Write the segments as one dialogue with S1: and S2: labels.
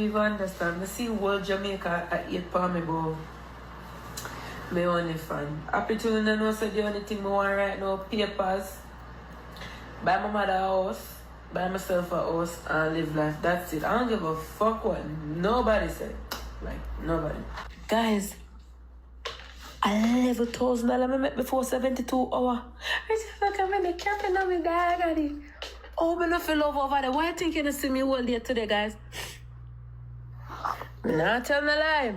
S1: even understand. I see world Jamaica at 8 pound above. My only fan. Happy to know so the only thing I want right now, papers. Buy my mother a house, buy myself a house and live life. That's it. I don't give a fuck what nobody said. Like nobody. Guys, $11,000 I make before 72 hours. I just fuck I'm in the camping on me daddy. Oh, me not feel love over there. Why you think you see me all day today, guys? Me not tell no lie.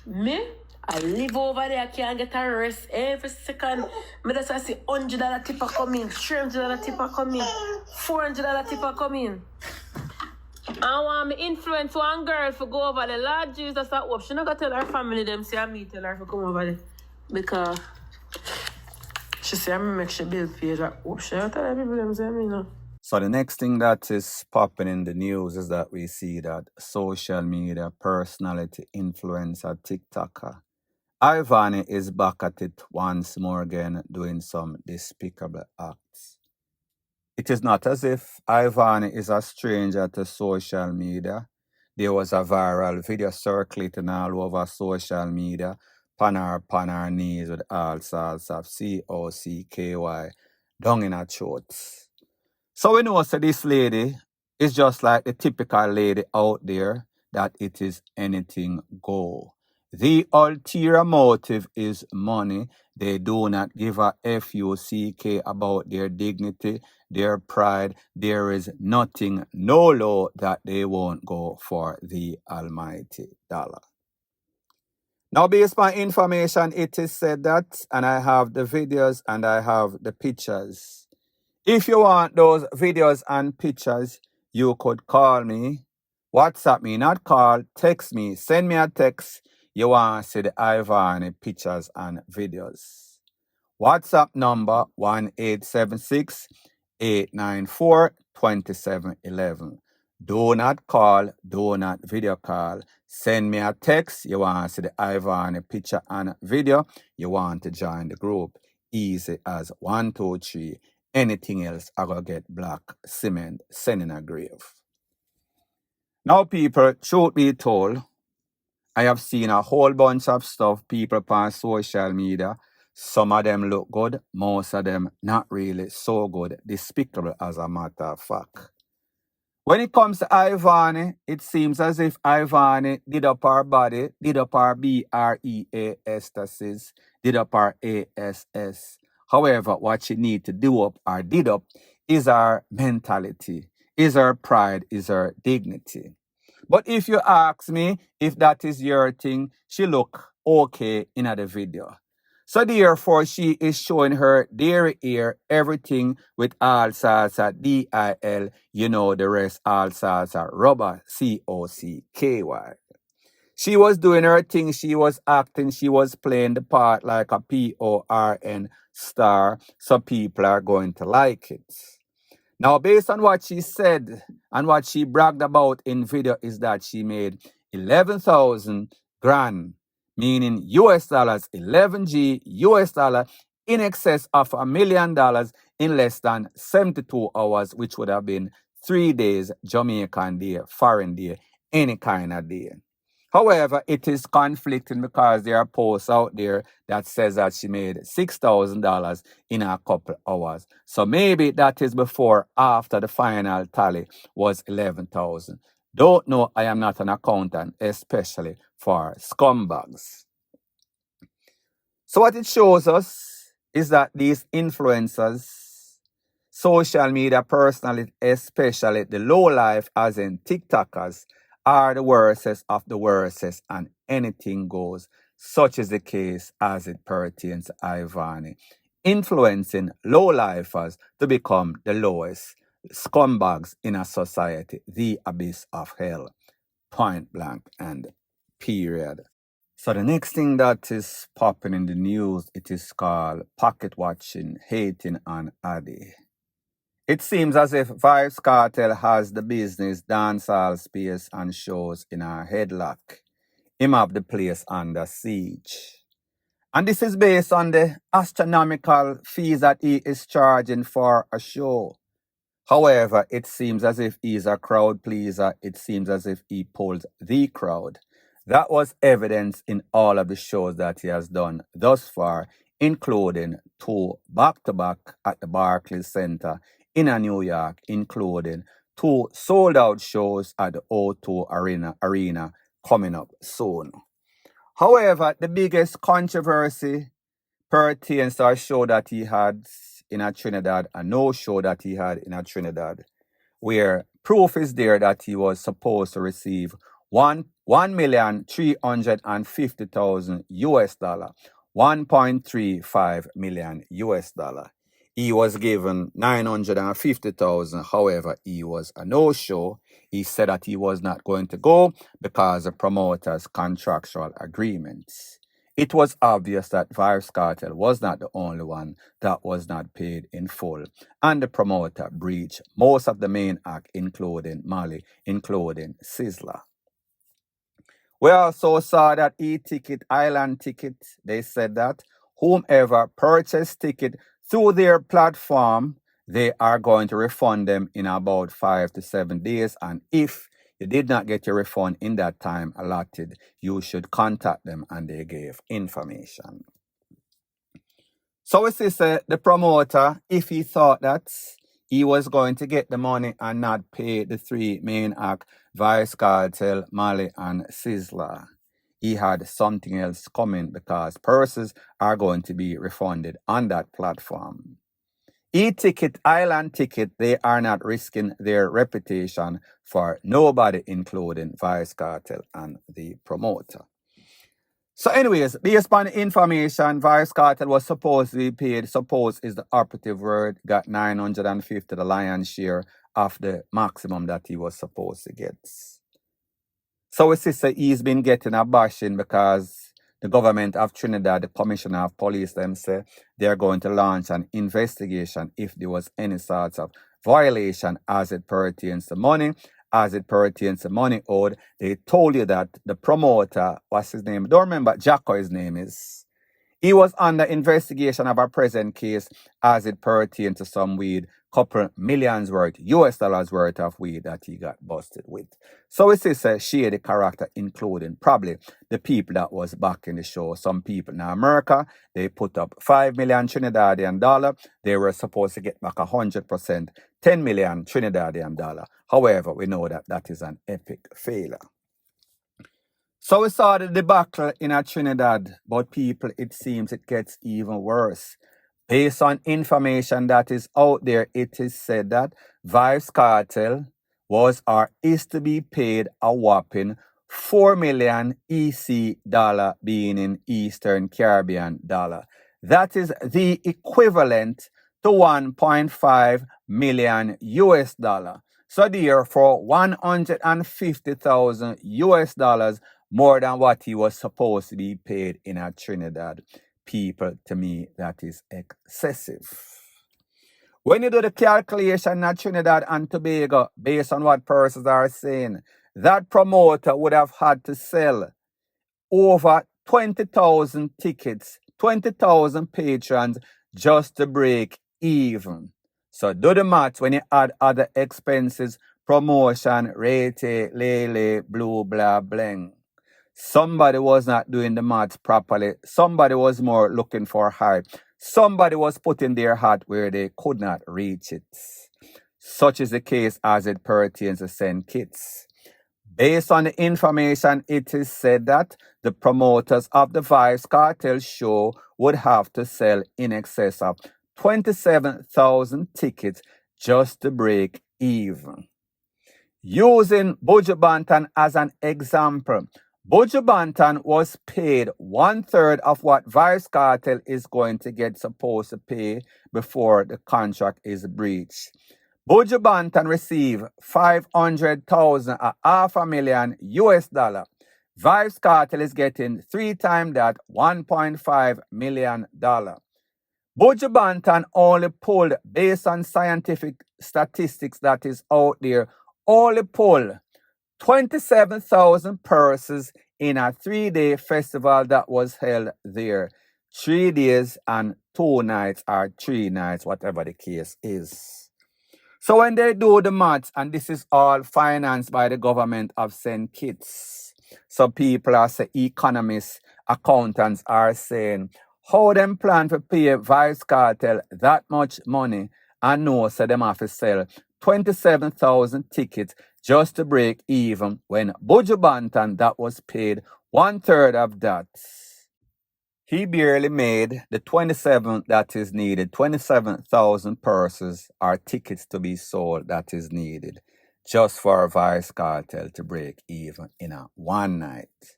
S1: Me, I live over there. I can't get a rest every second. Me just see $100 tip coming, $300 tip coming, $400 tip coming. I want me influence one girl to go over there. Lord Jesus, I hope she not gonna tell her family them say me tell her to come over there because she say me make she build page. I hope she not tell her people them say me no.
S2: So the next thing that is popping in the news is that we see that social media personality influencer TikToker Ivani is back at it once more again doing some despicable acts. It is not as if Ivani is a stranger to social media. There was a viral video circulating all over social media, pan her knees with all sorts of COCKY down in her throat. So we know that this lady is just like the typical lady out there that it is anything go. The ulterior motive is money. They do not give a FUCK about their dignity, their pride. There is nothing, no law that they won't go for the almighty dollar. Now, based on information, it is said that, and I have the videos and I have the pictures. If you want those videos and pictures, you could call me, WhatsApp me, not call, text me, send me a text. You want to see the Ivani pictures and videos. WhatsApp number 1-876-894-2711. Do not call, do not video call. Send me a text. You want to see the Ivani picture and video. You want to join the group. Easy as 1, 2, 3. Anything else, I go get black cement, send in a grave. Now, people, truth be told, I have seen a whole bunch of stuff, people on social media. Some of them look good, most of them not really so good, despicable as a matter of fact. When it comes to Ivani, it seems as if Ivani did up her body, did up her BREASTASIS, did up her ASS. However, what she need to do up or did up is her mentality, is her pride, is her dignity. But if you ask me if that is your thing, she look okay in the video. So therefore, she is showing her derriere everything with all sorts of DIL, you know the rest, all sorts of rubber, COCKY. She was doing her thing, she was acting, she was playing the part like a PORN star, so people are going to like it. Now, based on what she said and what she bragged about in video is that she made 11,000 grand, meaning US dollars, 11G US dollar, in excess of $1 million in less than 72 hours, which would have been 3 days, Jamaican day, foreign day, any kind of day. However, it is conflicting because there are posts out there that says that she made $6,000 in a couple hours. So maybe that is before, after the final tally was 11,000. Don't know, I am not an accountant, especially for scumbags. So what it shows us is that these influencers, social media personalities, especially the low life as in TikTokers, are the worstest of the worstest and anything goes. Such is the case as it pertains to Ivani, influencing low-lifers to become the lowest scumbags in a society, the abyss of hell, point blank and period. So the next thing that is popping in the news, it is called pocket watching, hating on Addy. It seems as if Vybz Kartel has the business, dancehall space and shows in a headlock. Him have the place under siege. And this is based on the astronomical fees that he is charging for a show. However, it seems as if he's a crowd pleaser. It seems as if he pulls the crowd. That was evidence in all of the shows that he has done thus far, including 2 back-to-back at the Barclays Center in New York, including 2 sold-out shows at the O2 Arena coming up soon. However, the biggest controversy pertains to a show that he had in a Trinidad, a no show that he had in a Trinidad, where proof is there that he was supposed to receive $1,350,000 US dollar, $1.35 million US dollar. He was given $950,000. However, he was a no-show. He said that he was not going to go because of promoters' contractual agreements. It was obvious that Vybz Kartel was not the only one that was not paid in full, and the promoter breached most of the main act, including Mali, including Sizzla. We also saw that e-ticket, island ticket, they said that whomever purchased ticket through their platform, they are going to refund them in about 5 to 7 days. And if you did not get your refund in that time allotted, you should contact them, and they gave information. So we see the promoter, if he thought that he was going to get the money and not pay the 3 main act, Vybz Kartel, Mali, and Sizzla, he had something else coming, because purses are going to be refunded on that platform. E-ticket, island ticket, they are not risking their reputation for nobody, including Vybz Kartel and the promoter. So anyways, based upon the information, Vybz Kartel was supposed to be paid, suppose is the operative word, got $950, the lion's share of the maximum that he was supposed to get. So we see he's been getting a bashing because the government of Trinidad, the commissioner of police, them say they are going to launch an investigation if there was any sorts of violation as it pertains to money, as it pertains to money owed. They told you that the promoter, what's his name? Don't remember Jacko, his name is. He was under investigation of a present case as it pertains to some weed, couple millions worth, US dollars worth of weed that he got busted with. So it is a shady character, including probably the people that was back in the show. Some people in America, they put up 5 million Trinidadian dollar. They were supposed to get back 100%, 10 million Trinidadian dollar. However, we know that that is an epic failure. So we saw the debacle in Trinidad, but people, it seems it gets even worse. Based on information that is out there, it is said that Vybz Kartel was or is to be paid a whopping 4 million EC dollar, being in Eastern Caribbean dollar. That is the equivalent to 1.5 million US dollar. So therefore, 150,000 US dollars more than what he was supposed to be paid in Trinidad. People, to me, that is excessive. When you do the calculation in Trinidad and Tobago, based on what persons are saying, that promoter would have had to sell over 20,000 tickets, 20,000 patrons just to break even. So do the math when you add other expenses, promotion, rate, lele, blue, blah, bling. Somebody was not doing the maths properly. Somebody was more looking for hype. Somebody was putting their hat where they could not reach it. Such is the case as it pertains to send kits. Based on the information, it is said that the promoters of the Vybz Kartel show would have to sell in excess of 27,000 tickets just to break even. Using Buju Banton as an example, Buju Banton was paid 1/3 of what Vybz Kartel is going to get supposed to pay before the contract is breached. Buju Banton received 500,000, $500,000 US dollar. Vybz Kartel is getting 3 times that, $1.5 million. Buju Banton only pulled, based on scientific statistics that is out there, only pulled 27,000 purses in a 3-day festival that was held there. 3 days and 2 nights, or 3 nights, whatever the case is. So when they do the maths, and this is all financed by the government of St. Kitts, so people are saying, economists, accountants are saying, how them plan to pay Vybz Kartel that much money and know so them have to sell 27,000 tickets just to break even when Buju Banton that was paid 1/3 of that. He barely made the 27 that is needed, 27,000 purses or tickets to be sold that is needed just for Vybz Kartel to break even in a one night.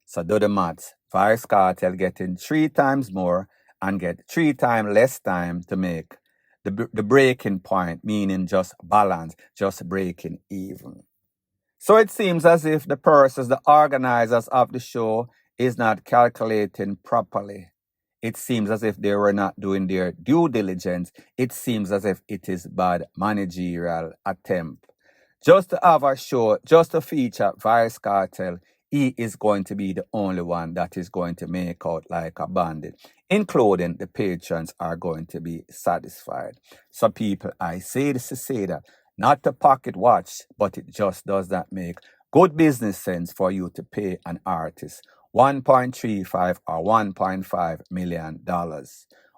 S2: So do the maths. Vybz Kartel getting 3 times more and get 3 times less time to make the breaking point, meaning just balance, just breaking even. So it seems as if the persons, the organizers of the show, is not calculating properly. It seems as if they were not doing their due diligence. It seems as if it is bad managerial attempt. Just to have a show, just to feature Vybz Kartel, he is going to be the only one that is going to make out like a bandit, including the patrons are going to be satisfied. So people, I say this to say that, not to pocket watch, but it just does not make good business sense for you to pay an artist $1.35 or $1.5 million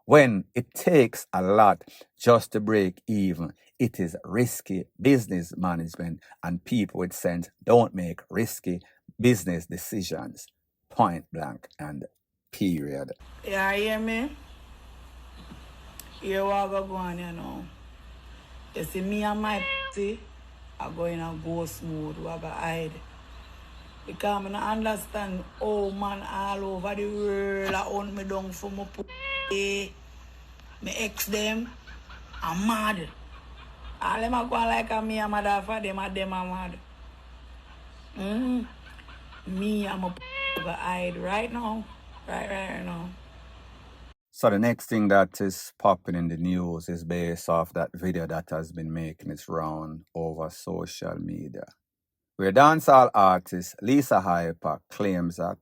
S2: when it takes a lot just to break even. It is risky business management, and people with sense don't make risky business decisions. Point blank and period.
S3: Yeah, you hear me? Here what go on, you know. You see me and my pussy are going a ghost mode, we go hide. Because I don't understand how man all over the world I hunt me down for my pussy. Me ex them, I'm mad. All them are going like a me and my dad for them, and them are mad. Me and my pussy go hide right now. Right now.
S2: So the next thing that is popping in the news is based off that video that has been making its round over social media, where dancehall artist Lisa Hyper claims that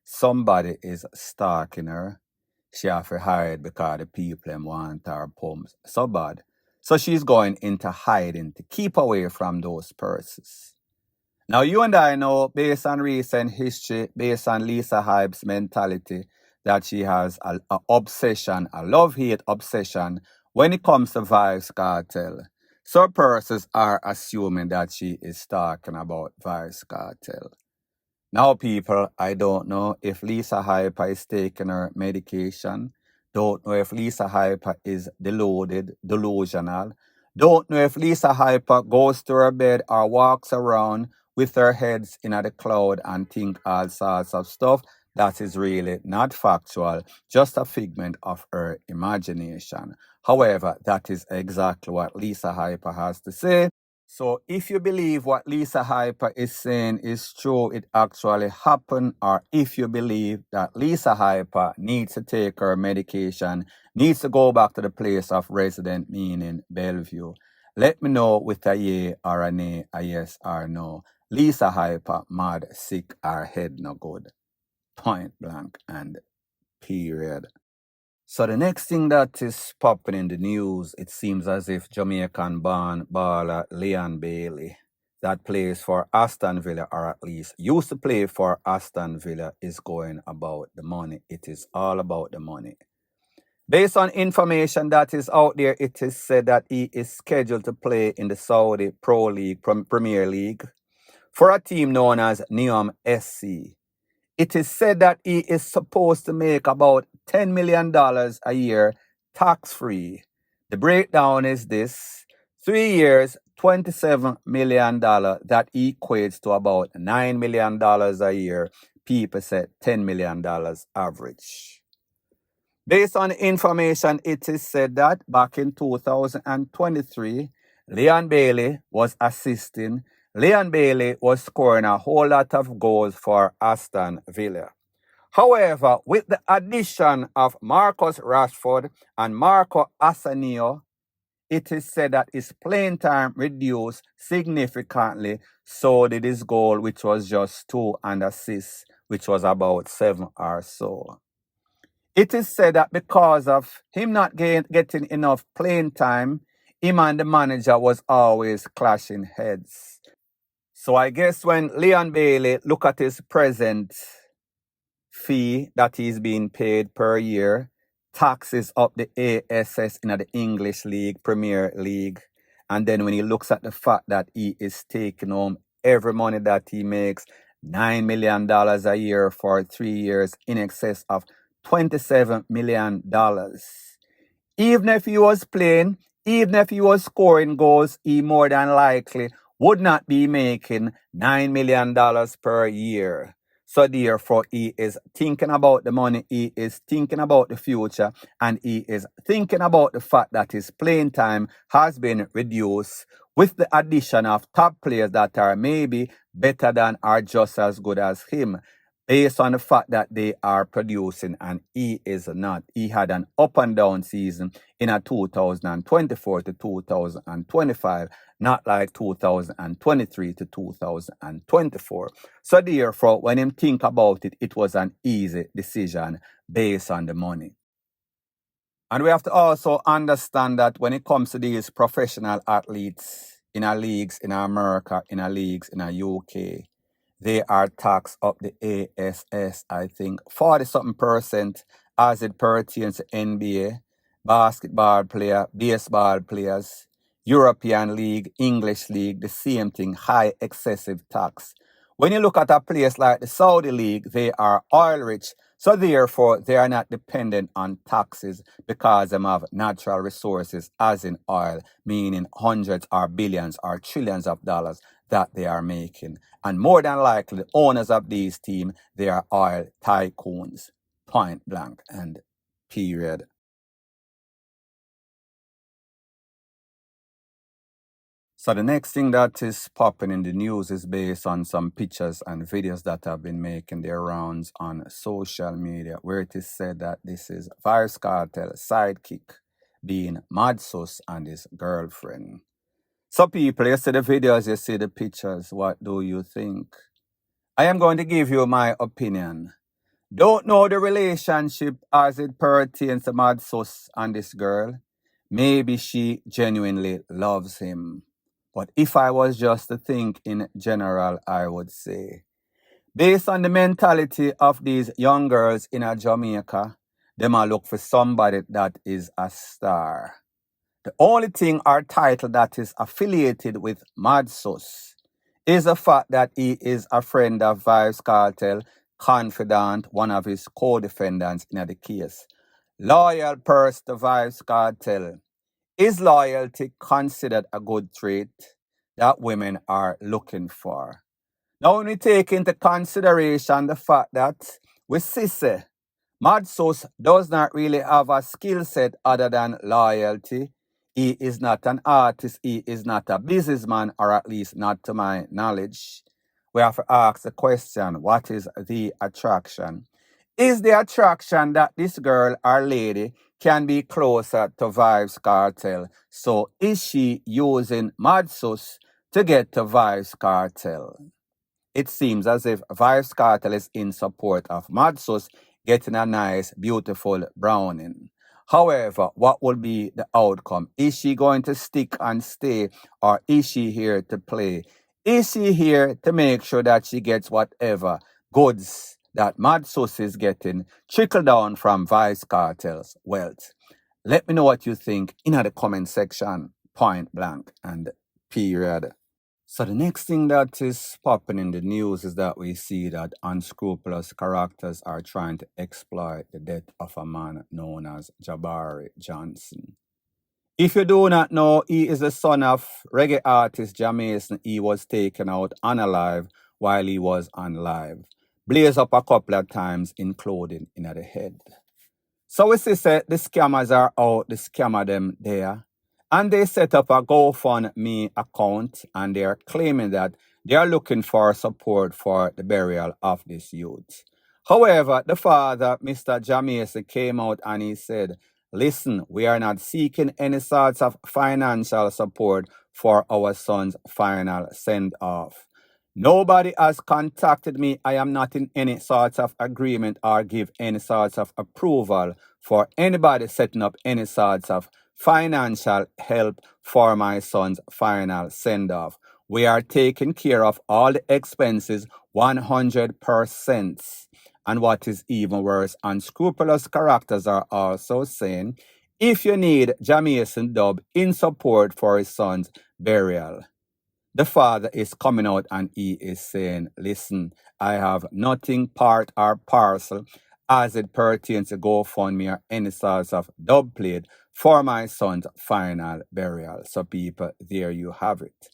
S2: somebody is stalking her. She have to hide because the people want her pumps so bad. So she's going into hiding to keep away from those persons. Now you and I know, based on recent history, based on Lisa Hype's mentality, that she has a obsession, a love-hate obsession when it comes to Vybz Kartel. So persons are assuming that she is talking about Vybz Kartel. Now, people, I don't know if Lisa Hyper is taking her medication. Don't know if Lisa Hyper is delusional. Don't know if Lisa Hyper goes to her bed or walks around with her heads in the cloud and think all sorts of stuff. That is really not factual, just a figment of her imagination. However, that is exactly what Lisa Hyper has to say. So if you believe what Lisa Hyper is saying is true, it actually happened, or if you believe that Lisa Hyper needs to take her medication, needs to go back to the place of residence, meaning Bellevue, let me know with a yay or a nay, a yes or no. Lisa Hyper mad, sick, or head no good. Point blank and period. So the next thing that is popping in the news, it seems as if Jamaican-born baller Leon Bailey, that plays for Aston Villa, or at least used to play for Aston Villa, is going about the money. It is all about the money. Based on information that is out there, it is said that he is scheduled to play in the Saudi Pro League, Premier League, for a team known as Neom SC. It is said that he is supposed to make about $10 million a year tax-free. The breakdown is this: 3 years, $27 million. That equates to about $9 million a year. People say $10 million average. Based on information, it is said that back in 2023, Leon Bailey was assisting. Leon Bailey was scoring a whole lot of goals for Aston Villa. However, with the addition of Marcus Rashford and Marco Asensio, it is said that his playing time reduced significantly. So did his goal, which was just 2, and assists, which was about 7 or so. It is said that because of him not getting enough playing time, him and the manager was always clashing heads. So I guess when Leon Bailey look at his present fee that he's being paid per year, taxes up the ASS in the English League, Premier League, and then when he looks at the fact that he is taking home every money that he makes, $9 million a year for 3 years, in excess of $27 million. Even if he was playing, even if he was scoring goals, he more than likely would not be making $9 million per year. So therefore, he is thinking about the money, he is thinking about the future, and he is thinking about the fact that his playing time has been reduced with the addition of top players that are maybe better than or just as good as him, based on the fact that they are producing and he is not. He had an up and down season in a 2024 to 2025, not like 2023 to 2024. So therefore, when him think about it, it was an easy decision based on the money. And we have to also understand that when it comes to these professional athletes in our leagues in America, in our leagues in our UK, they are taxed up the ASS, I think, 40-something% as it pertains to NBA, basketball player, baseball players, European League, English League, the same thing, high excessive tax. When you look at a place like the Saudi League, they are oil rich, so therefore they are not dependent on taxes because they have natural resources as in oil, meaning hundreds or billions or trillions of dollars that they are making. And more than likely, the owners of these teams, they are oil tycoons, point blank and period. So the next thing that is popping in the news is based on some pictures and videos that have been making their rounds on social media, where it is said that this is Vybz Kartel sidekick being Madsus and his girlfriend. So people, you see the videos, you see the pictures, what do you think? I am going to give you my opinion. Don't know the relationship as it pertains to Madsus and this girl. Maybe she genuinely loves him. But if I was just to think in general, I would say, based on the mentality of these young girls in Jamaica, they might look for somebody that is a star. The only thing or title that is affiliated with Madsus is the fact that he is a friend of Vybz Kartel, confidant, one of his co-defendants in the case. Loyal person to Vybz Kartel. Is loyalty considered a good trait that women are looking for? Now, when we take into consideration the fact that we see Madsus does not really have a skill set other than loyalty. He is not an artist. He is not a businessman, or at least not to my knowledge. We have to ask the question, what is the attraction? Is the attraction that this girl or lady can be closer to Vybz Kartel? So is she using Madsus to get to Vybz Kartel? It seems as if Vybz Kartel is in support of Madsus getting a nice, beautiful browning. However, what will be the outcome? Is she going to stick and stay, or is she here to play? Is she here to make sure that she gets whatever goods that Madsus is getting trickle down from Vybz Kartel's wealth? Let me know what you think in the comment section, point blank and period. So the next thing that is popping in the news is that we see that unscrupulous characters are trying to exploit the death of a man known as Jabari Johnson. If you do not know, he is the son of reggae artist Jamaican. He was taken out unalive while he was on live. Blaze up a couple of times, including in the head. So we see the scammers are out, the scammer them there. And they set up a GoFundMe account and they are claiming that they are looking for support for the burial of this youth. However, the father, Mr. Jamaican, came out and he said, listen, we are not seeking any sorts of financial support for our son's final send-off. Nobody has contacted me. I am not in any sorts of agreement or give any sorts of approval for anybody setting up any sorts of financial help for my son's final send-off. We are taking care of all the expenses 100%. And what is even worse, unscrupulous characters are also saying, if you need Jamaican Dub in support for his son's burial, the father is coming out and he is saying, listen, I have nothing part or parcel as it pertains to GoFundMe or any sorts of dub plate for my son's final burial. So people, there you have it.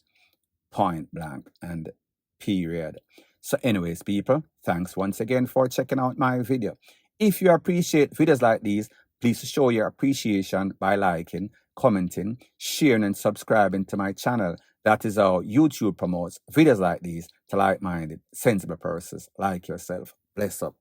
S2: Point blank and period. So anyways, people, thanks once again for checking out my video. If you appreciate videos like these, please show your appreciation by liking, commenting, sharing, and subscribing to my channel. That is how YouTube promotes videos like these to like-minded, sensible persons like yourself. Bless up.